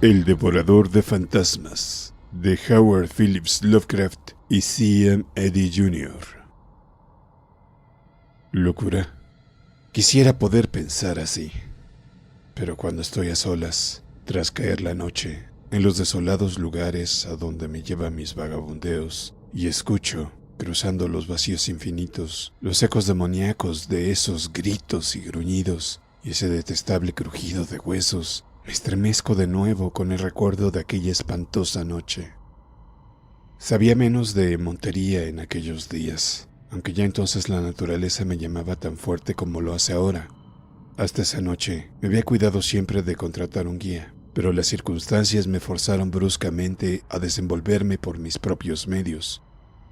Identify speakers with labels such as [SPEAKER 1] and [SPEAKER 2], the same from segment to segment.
[SPEAKER 1] El devorador de fantasmas, de Howard Phillips Lovecraft y C.M. Eddy Jr. Locura. Quisiera poder pensar así, pero cuando estoy a solas, tras caer la noche, en los desolados lugares a donde me llevan mis vagabundeos, y escucho, cruzando los vacíos infinitos, los ecos demoníacos de esos gritos y gruñidos, y ese detestable crujido de huesos, me estremezco de nuevo con el recuerdo de aquella espantosa noche. Sabía menos de montería en aquellos días, aunque ya entonces la naturaleza me llamaba tan fuerte como lo hace ahora. Hasta esa noche me había cuidado siempre de contratar un guía, pero las circunstancias me forzaron bruscamente a desenvolverme por mis propios medios.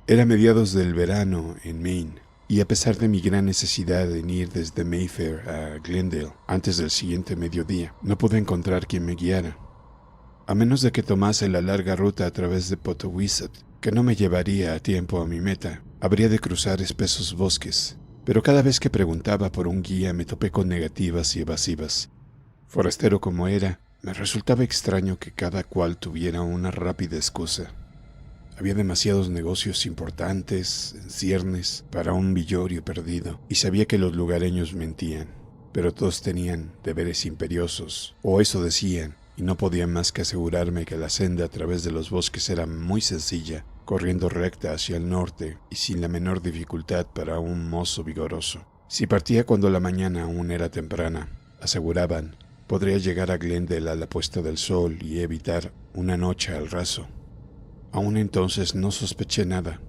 [SPEAKER 1] Era mediados del verano en Maine, y a pesar de mi gran necesidad de ir desde Mayfair a Glendale antes del siguiente mediodía, no pude encontrar quien me guiara. A menos de que tomase la larga ruta a través de Potowiset, que no me llevaría a tiempo a mi meta, habría de cruzar espesos bosques, pero cada vez que preguntaba por un guía me topé con negativas y evasivas. Forastero como era, me resultaba extraño que cada cual tuviera una rápida excusa. Había demasiados negocios importantes en ciernes para un villorio perdido, y sabía que los lugareños mentían, pero todos tenían deberes imperiosos, o eso decían, y no podían más que asegurarme que la senda a través de los bosques era muy sencilla, corriendo recta hacia el norte y sin la menor dificultad para un mozo vigoroso. Si partía cuando la mañana aún era temprana, aseguraban, podría llegar a Glendale a la puesta del sol y evitar una noche al raso. Aún entonces no sospeché nada.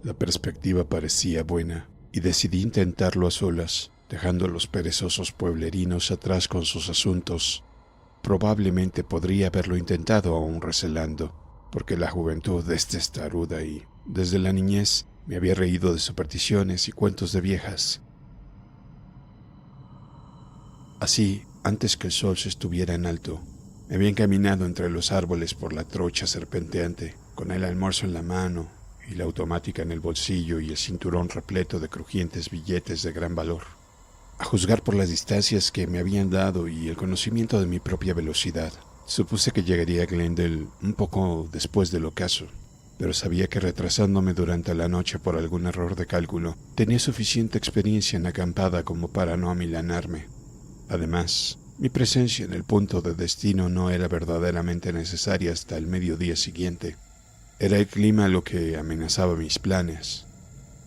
[SPEAKER 1] La perspectiva parecía buena y decidí intentarlo a solas, dejando a los perezosos pueblerinos atrás con sus asuntos. Probablemente podría haberlo intentado aún recelando, porque la juventud es testaruda y, desde la niñez, me había reído de supersticiones y cuentos de viejas. Así, antes que el sol se estuviera en alto, me había encaminado entre los árboles por la trocha serpenteante, con el almuerzo en la mano y la automática en el bolsillo y el cinturón repleto de crujientes billetes de gran valor. A juzgar por las distancias que me habían dado y el conocimiento de mi propia velocidad, supuse que llegaría a Glendale un poco después del ocaso, pero sabía que retrasándome durante la noche por algún error de cálculo, tenía suficiente experiencia en acampada como para no amilanarme. Además, mi presencia en el punto de destino no era verdaderamente necesaria hasta el mediodía siguiente. Era el clima lo que amenazaba mis planes.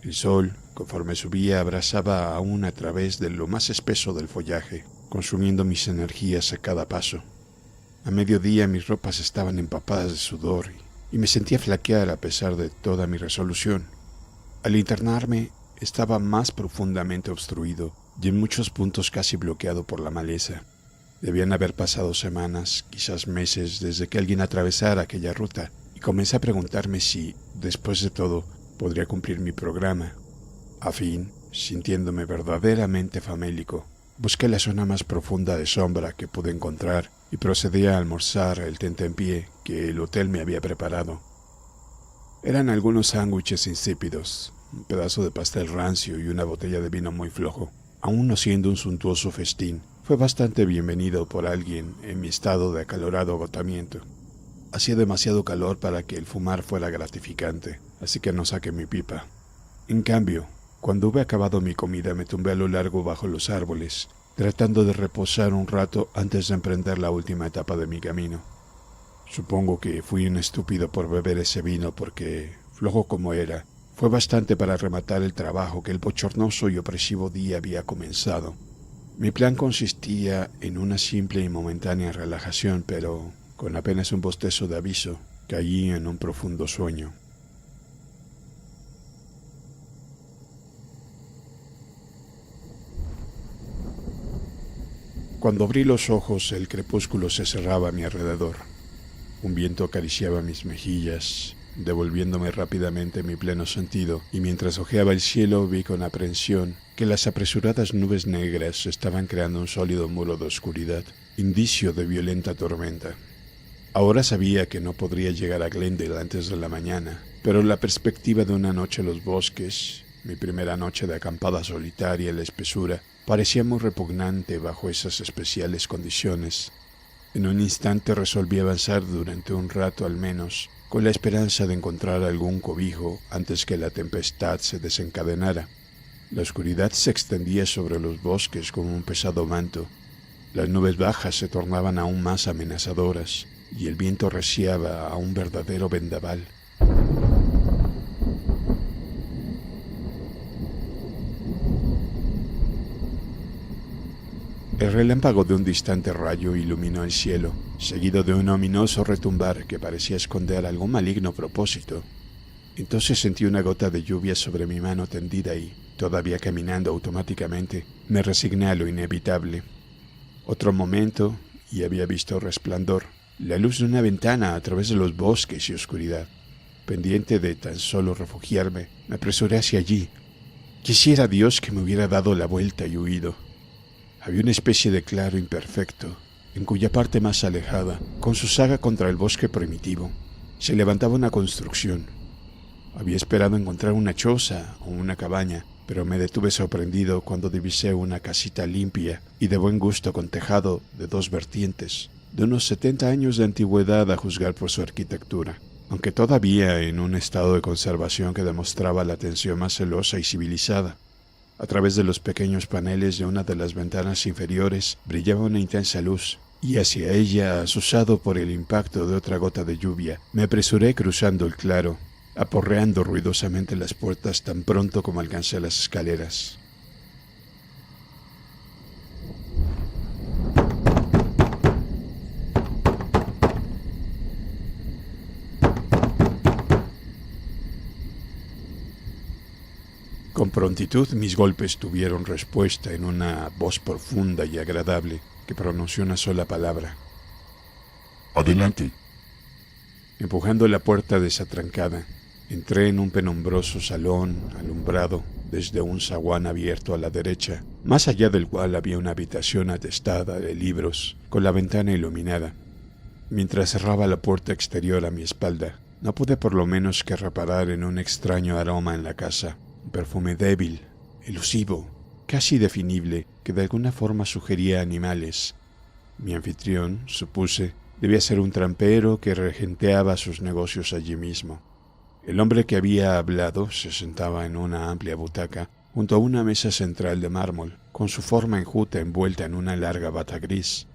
[SPEAKER 1] El sol, conforme subía, abrasaba aún a través de lo más espeso del follaje, consumiendo mis energías a cada paso. A mediodía mis ropas estaban empapadas de sudor y me sentía flaquear a pesar de toda mi resolución. Al internarme, estaba más profundamente obstruido y en muchos puntos casi bloqueado por la maleza. Debían haber pasado semanas, quizás meses, desde que alguien atravesara aquella ruta, y comencé a preguntarme si, después de todo, podría cumplir mi programa. A fin, sintiéndome verdaderamente famélico, busqué la zona más profunda de sombra que pude encontrar y procedí a almorzar el tentempié que el hotel me había preparado. Eran algunos sándwiches insípidos, un pedazo de pastel rancio y una botella de vino muy flojo. Aún no siendo un suntuoso festín, fue bastante bienvenido por alguien en mi estado de acalorado agotamiento. Hacía demasiado calor para que el fumar fuera gratificante, así que no saqué mi pipa. En cambio, cuando hube acabado mi comida me tumbé a lo largo bajo los árboles, tratando de reposar un rato antes de emprender la última etapa de mi camino. Supongo que fui un estúpido por beber ese vino porque, flojo como era, fue bastante para rematar el trabajo que el bochornoso y opresivo día había comenzado. Mi plan consistía en una simple y momentánea relajación, pero con apenas un bostezo de aviso, caí en un profundo sueño. Cuando abrí los ojos, el crepúsculo se cerraba a mi alrededor. Un viento acariciaba mis mejillas, devolviéndome rápidamente mi pleno sentido, y mientras hojeaba el cielo vi con aprensión que las apresuradas nubes negras estaban creando un sólido muro de oscuridad, indicio de violenta tormenta. Ahora sabía que no podría llegar a Glendale antes de la mañana, pero la perspectiva de una noche en los bosques, mi primera noche de acampada solitaria en la espesura, parecía muy repugnante bajo esas especiales condiciones. En un instante resolví avanzar durante un rato al menos, con la esperanza de encontrar algún cobijo antes que la tempestad se desencadenara. La oscuridad se extendía sobre los bosques como un pesado manto. Las nubes bajas se tornaban aún más amenazadoras y el viento reciaba a un verdadero vendaval. El relámpago de un distante rayo iluminó el cielo, seguido de un ominoso retumbar que parecía esconder algún maligno propósito. Entonces sentí una gota de lluvia sobre mi mano tendida y, todavía caminando automáticamente, me resigné a lo inevitable. Otro momento y había visto resplandor, la luz de una ventana a través de los bosques y oscuridad. Pendiente de tan solo refugiarme, me apresuré hacia allí. Quisiera Dios que me hubiera dado la vuelta y huido. Había una especie de claro imperfecto, en cuya parte más alejada, con su saga contra el bosque primitivo, se levantaba una construcción. Había esperado encontrar una choza o una cabaña, pero me detuve sorprendido cuando divisé una casita limpia y de buen gusto con tejado de 2 vertientes, de unos 70 años de antigüedad a juzgar por su arquitectura, aunque todavía en un estado de conservación que demostraba la atención más celosa y civilizada. A través de los pequeños paneles de una de las ventanas inferiores brillaba una intensa luz, y hacia ella, azuzado por el impacto de otra gota de lluvia, me apresuré cruzando el claro, aporreando ruidosamente las puertas tan pronto como alcancé las escaleras. Con prontitud mis golpes tuvieron respuesta en una voz profunda y agradable que pronunció una sola palabra.
[SPEAKER 2] Adelante.
[SPEAKER 1] Empujando la puerta desatrancada, entré en un penumbroso salón alumbrado desde un zaguán abierto a la derecha, más allá del cual había una habitación atestada de libros, con la ventana iluminada. Mientras cerraba la puerta exterior a mi espalda, no pude por lo menos que reparar en un extraño aroma en la casa. Un perfume débil, elusivo, casi indefinible, que de alguna forma sugería animales. Mi anfitrión, supuse, debía ser un trampero que regenteaba sus negocios allí mismo. El hombre que había hablado se sentaba en una amplia butaca junto a una mesa central de mármol, con su forma enjuta envuelta en una larga bata gris.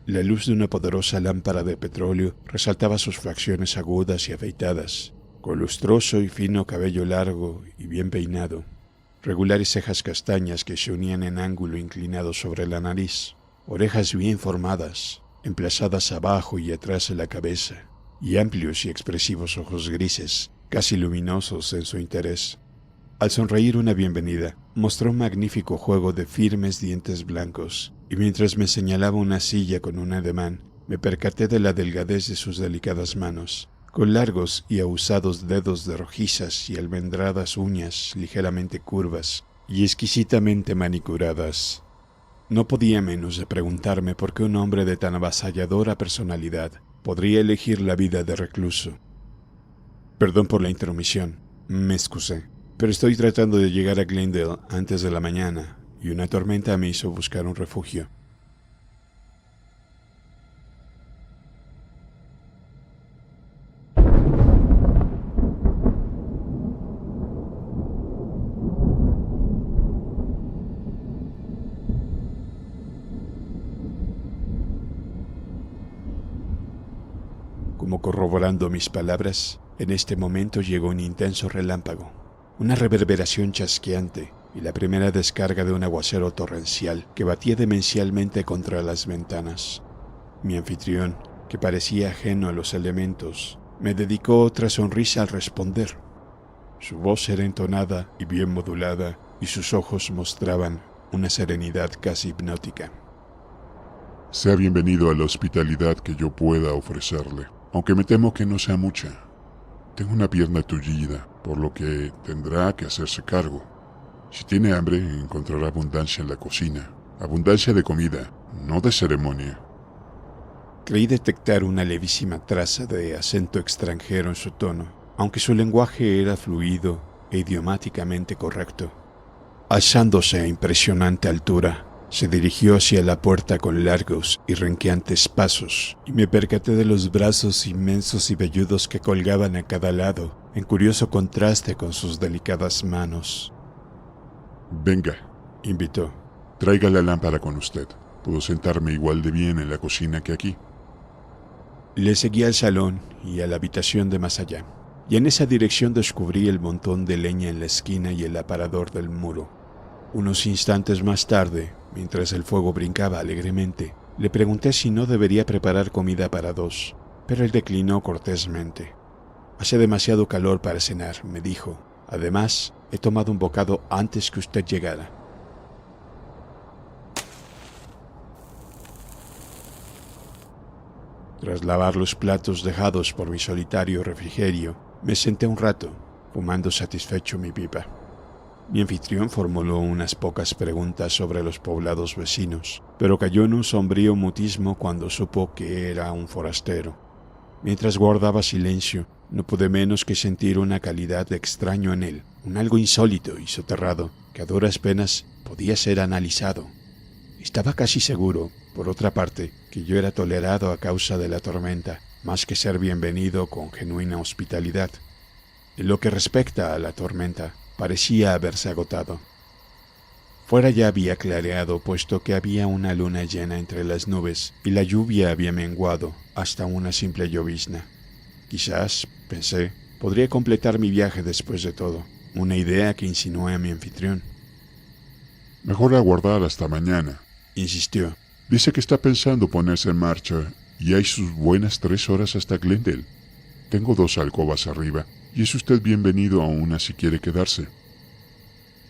[SPEAKER 1] La luz de una poderosa lámpara de petróleo resaltaba sus facciones agudas y afeitadas, con lustroso y fino cabello largo y bien peinado, regulares cejas castañas que se unían en ángulo inclinado sobre la nariz, orejas bien formadas, emplazadas abajo y atrás de la cabeza, y amplios y expresivos ojos grises, casi luminosos en su interés. Al sonreír una bienvenida, mostró un magnífico juego de firmes dientes blancos, y mientras me señalaba una silla con un ademán, me percaté de la delgadez de sus delicadas manos, con largos y ahusados dedos de rojizas y almendradas uñas ligeramente curvas y exquisitamente manicuradas. No podía menos de preguntarme por qué un hombre de tan avasalladora personalidad podría elegir la vida de recluso. Perdón por la intromisión, me excusé, pero estoy tratando de llegar a Glendale antes de la mañana y una tormenta me hizo buscar un refugio. Como corroborando mis palabras, en este momento llegó un intenso relámpago, una reverberación chasqueante y la primera descarga de un aguacero torrencial que batía demencialmente contra las ventanas. Mi anfitrión, que parecía ajeno a los elementos, me dedicó otra sonrisa al responder. Su voz era entonada y bien modulada, y sus ojos mostraban una serenidad casi hipnótica.
[SPEAKER 2] Sea bienvenido a la hospitalidad que yo pueda ofrecerle, aunque me temo que no sea mucha. Tengo una pierna tullida, por lo que tendrá que hacerse cargo. Si tiene hambre, encontrará abundancia en la cocina. Abundancia de comida, no de ceremonia.
[SPEAKER 1] Creí detectar una levísima traza de acento extranjero en su tono, aunque su lenguaje era fluido e idiomáticamente correcto. Alzándose a impresionante altura, Se dirigió hacia la puerta con largos y renqueantes pasos, y me percaté de los brazos inmensos y velludos que colgaban a cada lado, en curioso contraste con sus delicadas manos.
[SPEAKER 2] Venga,
[SPEAKER 1] Invitó.
[SPEAKER 2] traiga la lámpara con usted. Puedo sentarme igual de bien en la cocina que aquí.
[SPEAKER 1] Le seguí al salón y a la habitación de más allá, y en esa dirección descubrí el montón de leña en la esquina y el aparador del muro. Unos instantes más tarde, mientras el fuego brincaba alegremente, le pregunté si no debería preparar comida para dos, pero él declinó cortésmente. Hace demasiado calor para cenar, me dijo. Además, he tomado un bocado antes que usted llegara. Tras lavar los platos dejados por mi solitario refrigerio, me senté un rato, fumando satisfecho mi pipa. Mi anfitrión formuló unas pocas preguntas sobre los poblados vecinos, pero cayó en un sombrío mutismo cuando supo que era un forastero. Mientras guardaba silencio, no pude menos que sentir una calidad de extraño en él, un algo insólito y soterrado que a duras penas podía ser analizado. Estaba casi seguro, por otra parte, que yo era tolerado a causa de la tormenta, más que ser bienvenido con genuina hospitalidad. En lo que respecta a la tormenta, parecía haberse agotado. Fuera ya había clareado, puesto que había una luna llena entre las nubes y la lluvia había menguado hasta una simple llovizna. Quizás, pensé, podría completar mi viaje después de todo, una idea que insinué a mi anfitrión.
[SPEAKER 2] Mejor aguardar hasta mañana.
[SPEAKER 1] Insistió.
[SPEAKER 2] Dice que está pensando ponerse en marcha y hay sus buenas 3 horas hasta Glendale. Tengo 2 alcobas arriba y es usted bienvenido a una si quiere quedarse.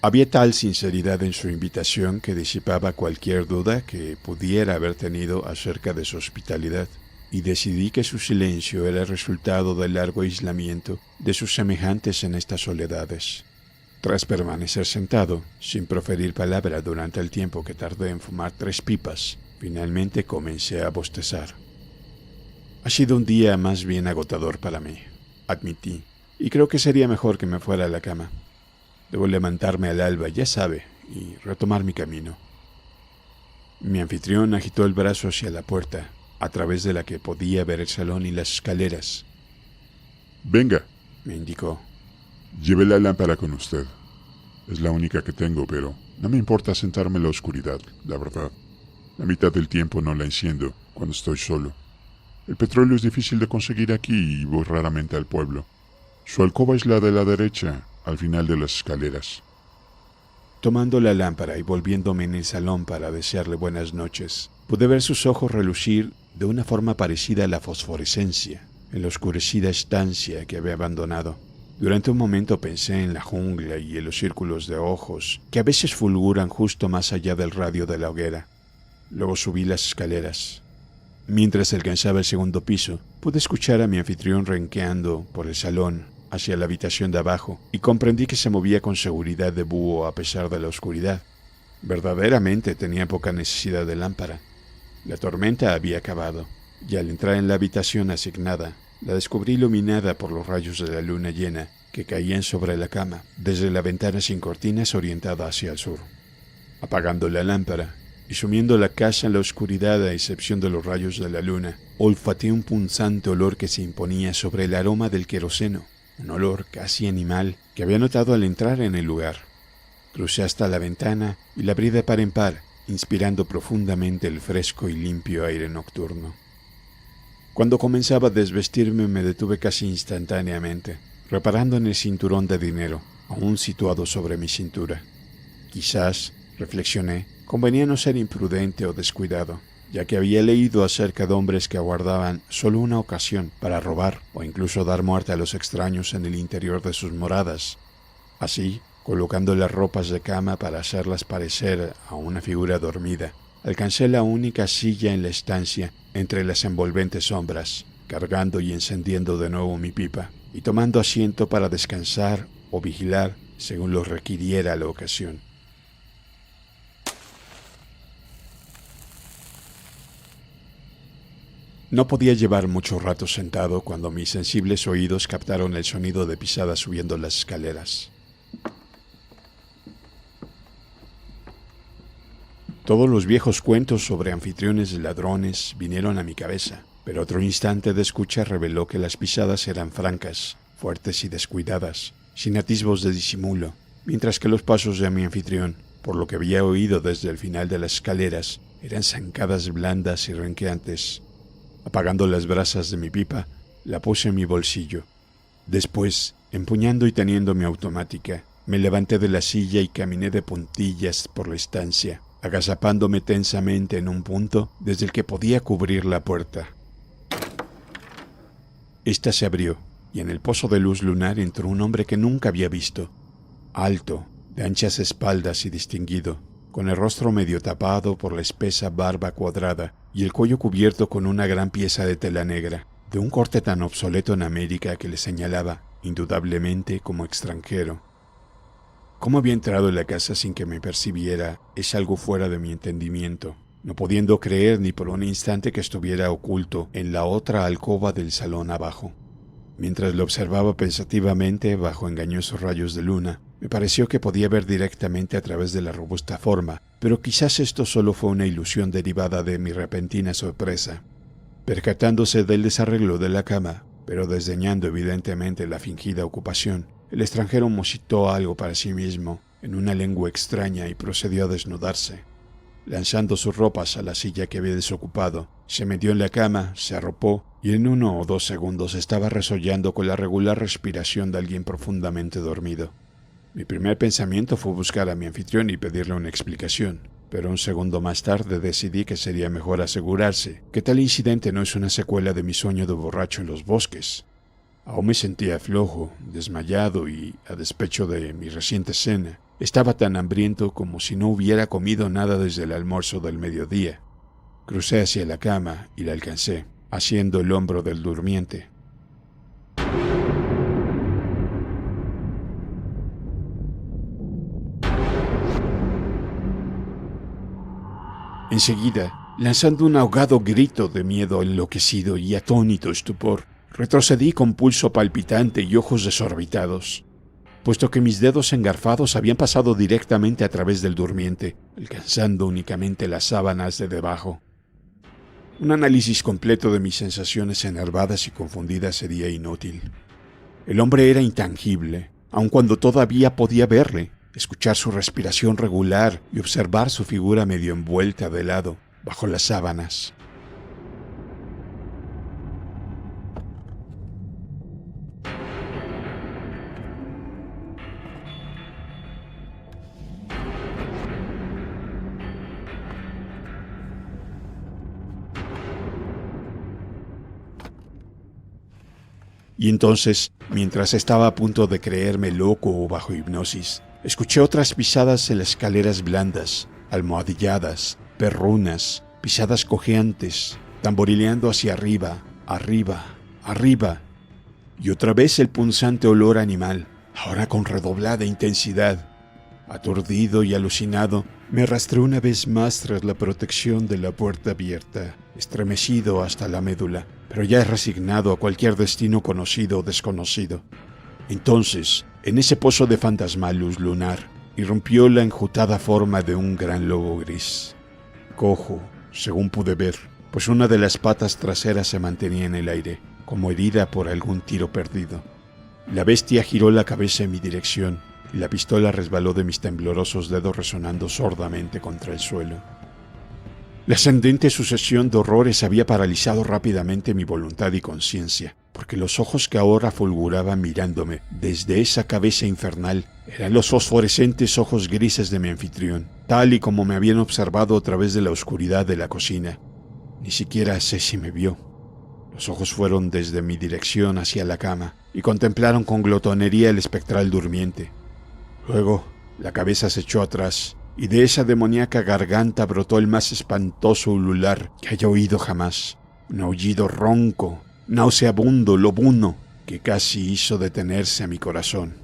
[SPEAKER 1] Había tal sinceridad en su invitación que disipaba cualquier duda que pudiera haber tenido acerca de su hospitalidad, y decidí que su silencio era el resultado del largo aislamiento de sus semejantes en estas soledades. Tras permanecer sentado, sin proferir palabra durante el tiempo que tardé en fumar 3 pipas, finalmente comencé a bostezar. Ha sido un día más bien agotador para mí, admití, y creo que sería mejor que me fuera a la cama. Debo levantarme al alba, ya sabe, y retomar mi camino. Mi anfitrión agitó el brazo hacia la puerta, a través de la que podía ver el salón y las escaleras.
[SPEAKER 2] Venga,
[SPEAKER 1] Me indicó.
[SPEAKER 2] lleve la lámpara con usted. Es la única que tengo, pero no me importa sentarme en la oscuridad, la verdad. La mitad del tiempo no la enciendo cuando estoy solo. El petróleo es difícil de conseguir aquí y voy raramente al pueblo. Su alcoba es la de la derecha, al final de las escaleras.
[SPEAKER 1] Tomando la lámpara y volviéndome en el salón para desearle buenas noches, pude ver sus ojos relucir de una forma parecida a la fosforescencia en la oscurecida estancia que había abandonado. Durante un momento pensé en la jungla y en los círculos de ojos que a veces fulguran justo más allá del radio de la hoguera. Luego subí las escaleras. Mientras alcanzaba el segundo piso, pude escuchar a mi anfitrión renqueando por el salón hacia la habitación de abajo y comprendí que se movía con seguridad de búho a pesar de la oscuridad. Verdaderamente tenía poca necesidad de lámpara. La tormenta había acabado, y al entrar en la habitación asignada, la descubrí iluminada por los rayos de la luna llena que caían sobre la cama desde la ventana sin cortinas orientada hacia el sur. Apagando la lámpara y sumiendo la casa en la oscuridad a excepción de los rayos de la luna, olfateé un punzante olor que se imponía sobre el aroma del queroseno, un olor casi animal que había notado al entrar en el lugar. Crucé hasta la ventana y la abrí de par en par, inspirando profundamente el fresco y limpio aire nocturno. Cuando comenzaba a desvestirme me detuve casi instantáneamente, reparando en el cinturón de dinero, aún situado sobre mi cintura. Quizás, reflexioné, convenía no ser imprudente o descuidado, ya que había leído acerca de hombres que aguardaban solo una ocasión para robar o incluso dar muerte a los extraños en el interior de sus moradas. Así, colocando las ropas de cama para hacerlas parecer a una figura dormida, alcancé la única silla en la estancia entre las envolventes sombras, cargando y encendiendo de nuevo mi pipa y tomando asiento para descansar o vigilar según lo requiriera la ocasión. No podía llevar mucho rato sentado cuando mis sensibles oídos captaron el sonido de pisadas subiendo las escaleras. Todos los viejos cuentos sobre anfitriones ladrones vinieron a mi cabeza, pero otro instante de escucha reveló que las pisadas eran francas, fuertes y descuidadas, sin atisbos de disimulo, mientras que los pasos de mi anfitrión, por lo que había oído desde el final de las escaleras, eran zancadas blandas y renqueantes. Apagando las brasas de mi pipa, la puse en mi bolsillo. Después, empuñando y teniendo mi automática, me levanté de la silla y caminé de puntillas por la estancia, agazapándome tensamente en un punto desde el que podía cubrir la puerta. Esta se abrió, y en el pozo de luz lunar entró un hombre que nunca había visto. Alto, de anchas espaldas y distinguido, con el rostro medio tapado por la espesa barba cuadrada y el cuello cubierto con una gran pieza de tela negra, de un corte tan obsoleto en América que le señalaba, indudablemente, como extranjero. Cómo había entrado en la casa sin que me percibiera es algo fuera de mi entendimiento, no pudiendo creer ni por un instante que estuviera oculto en la otra alcoba del salón abajo. Mientras lo observaba pensativamente bajo engañosos rayos de luna, me pareció que podía ver directamente a través de la robusta forma, pero quizás esto solo fue una ilusión derivada de mi repentina sorpresa. Percatándose del desarreglo de la cama, pero desdeñando evidentemente la fingida ocupación, el extranjero musitó algo para sí mismo, en una lengua extraña, y procedió a desnudarse. Lanzando sus ropas a la silla que había desocupado, se metió en la cama, se arropó, y en 1 o 2 segundos estaba resollando con la regular respiración de alguien profundamente dormido. Mi primer pensamiento fue buscar a mi anfitrión y pedirle una explicación, pero un segundo más tarde decidí que sería mejor asegurarse que tal incidente no es una secuela de mi sueño de borracho en los bosques. Aún me sentía flojo, desmayado y, a despecho de mi reciente cena, estaba tan hambriento como si no hubiera comido nada desde el almuerzo del mediodía. Crucé hacia la cama y la alcancé, haciendo el hombro del durmiente. Enseguida, lanzando un ahogado grito de miedo enloquecido y atónito estupor, retrocedí con pulso palpitante y ojos desorbitados, puesto que mis dedos engarfados habían pasado directamente a través del durmiente, alcanzando únicamente las sábanas de debajo. Un análisis completo de mis sensaciones enervadas y confundidas sería inútil. El hombre era intangible, aun cuando todavía podía verle, escuchar su respiración regular y observar su figura medio envuelta de lado, bajo las sábanas. Y entonces, mientras estaba a punto de creerme loco o bajo hipnosis, escuché otras pisadas en las escaleras blandas, almohadilladas, perrunas, pisadas cojeantes, tamborileando hacia arriba, arriba, arriba. Y otra vez el punzante olor animal, ahora con redoblada intensidad. Aturdido y alucinado, me arrastré una vez más tras la protección de la puerta abierta, estremecido hasta la médula, pero ya resignado a cualquier destino conocido o desconocido. Entonces, en ese pozo de fantasmal luz lunar, irrumpió la enjutada forma de un gran lobo gris. Cojo, según pude ver, pues una de las patas traseras se mantenía en el aire, como herida por algún tiro perdido. La bestia giró la cabeza en mi dirección, y la pistola resbaló de mis temblorosos dedos resonando sordamente contra el suelo. La ascendente sucesión de horrores había paralizado rápidamente mi voluntad y conciencia, porque los ojos que ahora fulguraban mirándome desde esa cabeza infernal eran los fosforescentes ojos grises de mi anfitrión, tal y como me habían observado a través de la oscuridad de la cocina. Ni siquiera sé si me vio. Los ojos fueron desde mi dirección hacia la cama y contemplaron con glotonería el espectral durmiente. Luego, la cabeza se echó atrás, y de esa demoníaca garganta brotó el más espantoso ulular que haya oído jamás. Un aullido ronco, nauseabundo, lobuno, que casi hizo detenerse a mi corazón.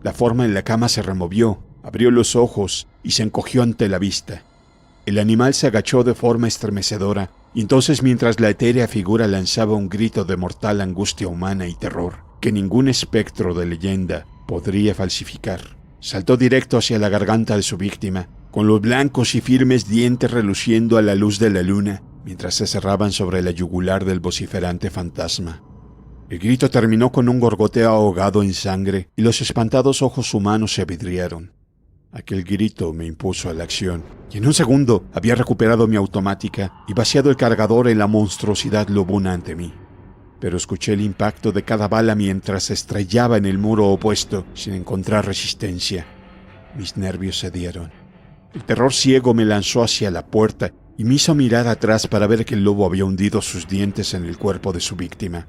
[SPEAKER 1] La forma en la cama se removió, abrió los ojos y se encogió ante la vista. El animal se agachó de forma estremecedora, y entonces, mientras la etérea figura lanzaba un grito de mortal angustia humana y terror, que ningún espectro de leyenda podría falsificar. Saltó directo hacia la garganta de su víctima, con los blancos y firmes dientes reluciendo a la luz de la luna, mientras se cerraban sobre la yugular del vociferante fantasma. El grito terminó con un gorgoteo ahogado en sangre y los espantados ojos humanos se vidriaron. Aquel grito me impuso a la acción, y en un segundo había recuperado mi automática y vaciado el cargador en la monstruosidad lobuna ante mí. Pero escuché el impacto de cada bala mientras se estrellaba en el muro opuesto sin encontrar resistencia. Mis nervios cedieron. El terror ciego me lanzó hacia la puerta y me hizo mirar atrás para ver que el lobo había hundido sus dientes en el cuerpo de su víctima.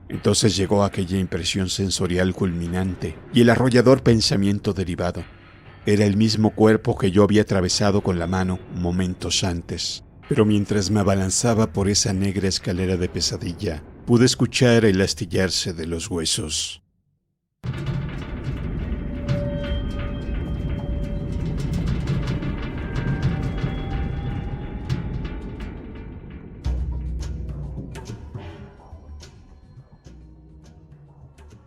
[SPEAKER 1] Entonces llegó aquella impresión sensorial culminante y el arrollador pensamiento derivado. Era el mismo cuerpo que yo había atravesado con la mano momentos antes. Pero mientras me abalanzaba por esa negra escalera de pesadilla, pude escuchar el astillarse de los huesos.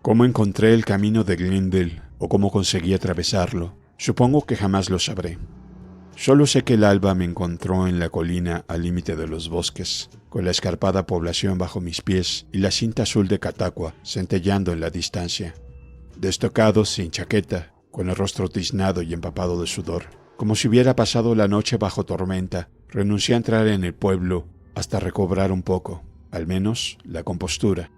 [SPEAKER 1] ¿Cómo encontré el camino de Glendale o cómo conseguí atravesarlo? Supongo que jamás lo sabré. Solo sé que el alba me encontró en la colina al límite de los bosques, con la escarpada población bajo mis pies y la cinta azul de Cataqua centelleando en la distancia. Destocado, sin chaqueta, con el rostro tiznado y empapado de sudor, como si hubiera pasado la noche bajo tormenta, renuncié a entrar en el pueblo hasta recobrar un poco, al menos la compostura.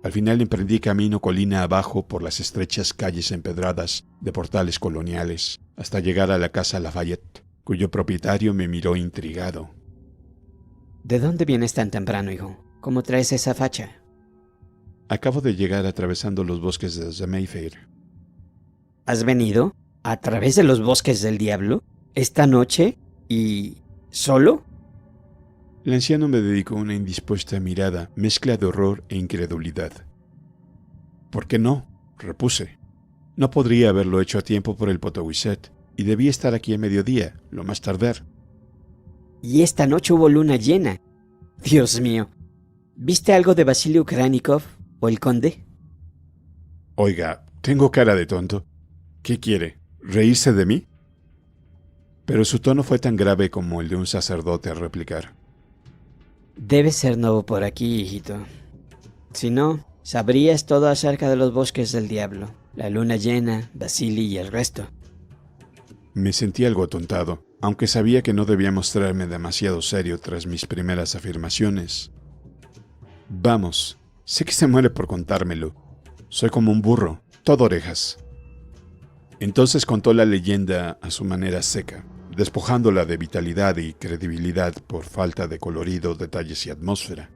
[SPEAKER 1] Al final emprendí camino colina abajo por las estrechas calles empedradas de portales coloniales, hasta llegar a la casa Lafayette, cuyo propietario me miró intrigado.
[SPEAKER 3] ¿De dónde vienes tan temprano, hijo? ¿Cómo traes esa facha?
[SPEAKER 1] Acabo de llegar atravesando los bosques de Mayfair.
[SPEAKER 3] ¿Has venido a través de los bosques del diablo esta noche y solo?
[SPEAKER 1] El anciano me dedicó una indispuesta mirada, mezcla de horror e incredulidad. ¿Por qué no?, repuse. No podría haberlo hecho a tiempo por el Potowiset, y debía estar aquí a mediodía, lo más tardar.
[SPEAKER 3] Y esta noche hubo luna llena. Dios mío, ¿viste algo de Vasily Ukranikov o el conde?
[SPEAKER 1] Oiga, tengo cara de tonto. ¿Qué quiere? ¿Reírse de mí? Pero su tono fue tan grave como el de un sacerdote al replicar.
[SPEAKER 3] Debes ser nuevo por aquí, hijito. Si no, sabrías todo acerca de los bosques del diablo, la luna llena, Vasily y el resto.
[SPEAKER 1] Me sentí algo atontado, aunque sabía que no debía mostrarme demasiado serio tras mis primeras afirmaciones. Vamos, sé que se muere por contármelo. Soy como un burro, todo orejas. Entonces contó la leyenda a su manera seca, despojándola de vitalidad y credibilidad por falta de colorido, detalles y atmósfera.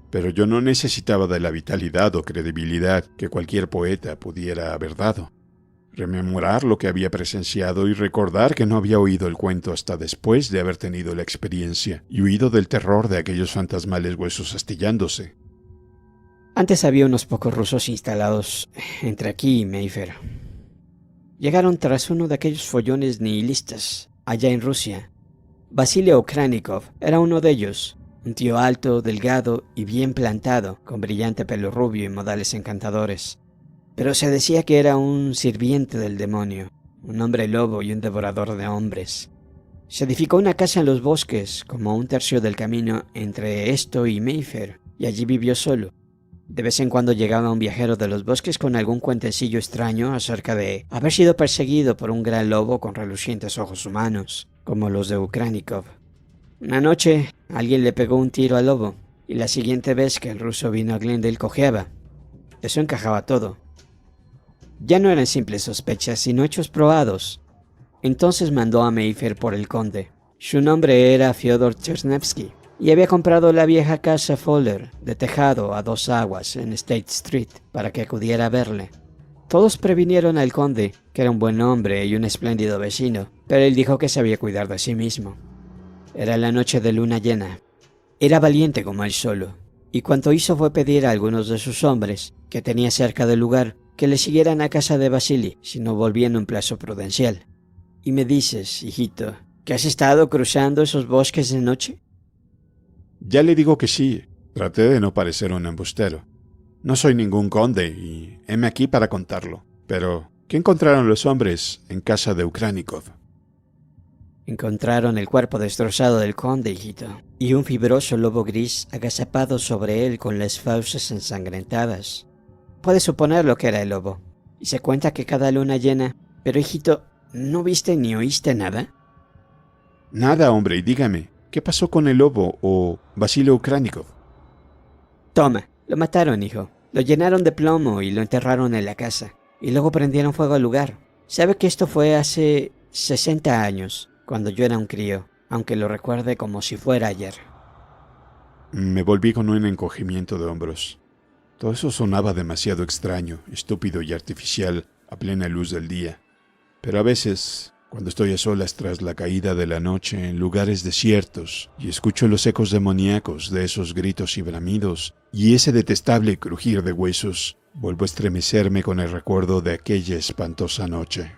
[SPEAKER 1] Pero yo no necesitaba de la vitalidad o credibilidad que cualquier poeta pudiera haber dado. Rememorar lo que había presenciado y recordar que no había oído el cuento hasta después de haber tenido la experiencia y huido del terror de aquellos fantasmales huesos astillándose.
[SPEAKER 3] Antes había unos pocos rusos instalados entre aquí y Mayfair. Llegaron tras uno de aquellos follones nihilistas allá en Rusia. Vasily Ukranikov era uno de ellos, un tío alto, delgado y bien plantado, con brillante pelo rubio y modales encantadores. Pero se decía que era un sirviente del demonio, un hombre lobo y un devorador de hombres. Se edificó una casa en los bosques, como a un tercio del camino entre esto y Mayfair, y allí vivió solo. De vez en cuando llegaba un viajero de los bosques con algún cuentecillo extraño acerca de haber sido perseguido por un gran lobo con relucientes ojos humanos, como los de Ukranikov. Una noche, alguien le pegó un tiro al lobo, y la siguiente vez que el ruso vino a Glendale cojeaba. Eso encajaba todo. Ya no eran simples sospechas, sino hechos probados. Entonces mandó a Mayfair por el conde. Su nombre era Fyodor Chernevsky, y había comprado la vieja casa Fowler, de tejado a 2 aguas en State Street, para que acudiera a verle. Todos previnieron al conde, que era un buen hombre y un espléndido vecino, pero él dijo que sabía cuidar de sí mismo. Era la noche de luna llena. Era valiente como él solo, y cuanto hizo fue pedir a algunos de sus hombres, que tenía cerca del lugar, que le siguieran a casa de Vasily, si no volvía en un plazo prudencial. Y me dices, hijito, ¿que has estado cruzando esos bosques de noche?
[SPEAKER 1] Ya le digo que sí, traté de no parecer un embustero. No soy ningún conde y heme aquí para contarlo, pero ¿Qué encontraron los hombres en casa de Ukranikov?
[SPEAKER 3] Encontraron el cuerpo destrozado del conde, hijito, y un fibroso lobo gris agazapado sobre él con las fauces ensangrentadas. Puedes suponer lo que era el lobo, y se cuenta que cada luna llena... Pero, hijito, ¿no viste ni oíste nada?
[SPEAKER 1] Nada, hombre, y dígame, ¿qué pasó con el lobo o Vasily Ukranikov?
[SPEAKER 3] Toma, lo mataron, hijo. Lo llenaron de plomo y lo enterraron en la casa. Y luego prendieron fuego al lugar. Sabe que esto fue hace 60 años, cuando yo era un crío, aunque lo recuerde como si fuera ayer.
[SPEAKER 1] Me volví con un encogimiento de hombros. Todo eso sonaba demasiado extraño, estúpido y artificial a plena luz del día. Pero a veces, cuando estoy a solas tras la caída de la noche en lugares desiertos y escucho los ecos demoníacos de esos gritos y bramidos y ese detestable crujir de huesos, vuelvo a estremecerme con el recuerdo de aquella espantosa noche.